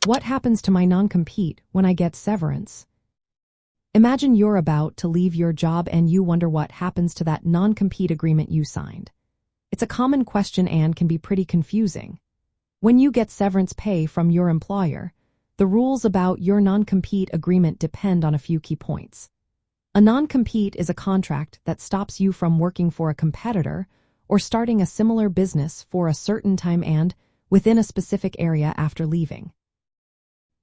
What happens to my non-compete when I get severance? Imagine you're about to leave your job and you wonder what happens to that non-compete agreement you signed. It's a common question and can be pretty confusing. When you get severance pay from your employer, the rules about your non-compete agreement depend on a few key points. A non-compete is a contract that stops you from working for a competitor or starting a similar business for a certain time and within a specific area after leaving.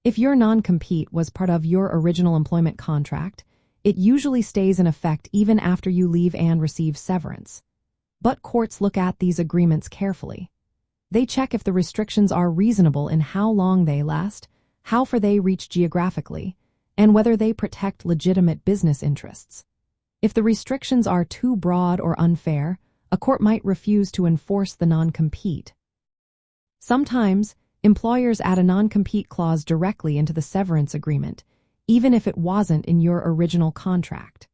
If your non-compete was part of your original employment contract, it usually stays in effect even after you leave and receive severance. But courts look at these agreements carefully. They check if the restrictions are reasonable in how long they last, how far they reach geographically, and whether they protect legitimate business interests. If the restrictions are too broad or unfair, a court might refuse to enforce the non-compete. Sometimes, employers add a non-compete clause directly into the severance agreement, even if it wasn't in your original contract.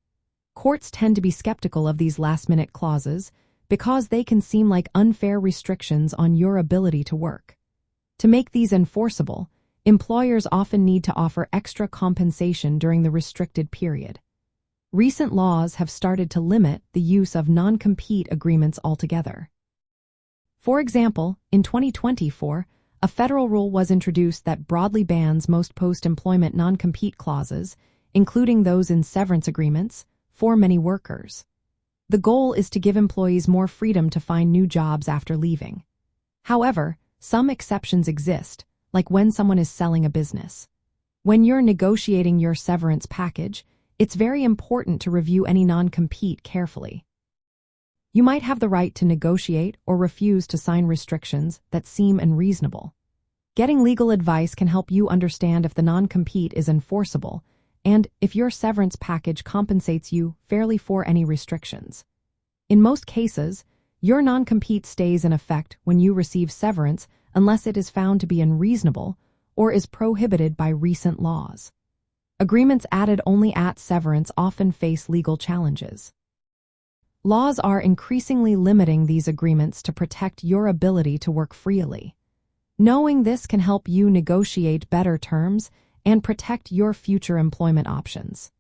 Courts tend to be skeptical of these last-minute clauses because they can seem like unfair restrictions on your ability to work. To make these enforceable, employers often need to offer extra compensation during the restricted period. Recent laws have started to limit the use of non-compete agreements altogether. For example, in 2024, a federal rule was introduced that broadly bans most post-employment non-compete clauses, including those in severance agreements, for many workers. The goal is to give employees more freedom to find new jobs after leaving. However, some exceptions exist, like when someone is selling a business. When you're negotiating your severance package, it's very important to review any non-compete carefully. You might have the right to negotiate or refuse to sign restrictions that seem unreasonable. Getting legal advice can help you understand if the non-compete is enforceable and if your severance package compensates you fairly for any restrictions. In most cases, your non-compete stays in effect when you receive severance unless it is found to be unreasonable or is prohibited by recent laws. Agreements added only at severance often face legal challenges. Laws are increasingly limiting these agreements to protect your ability to work freely. Knowing this can help you negotiate better terms and protect your future employment options.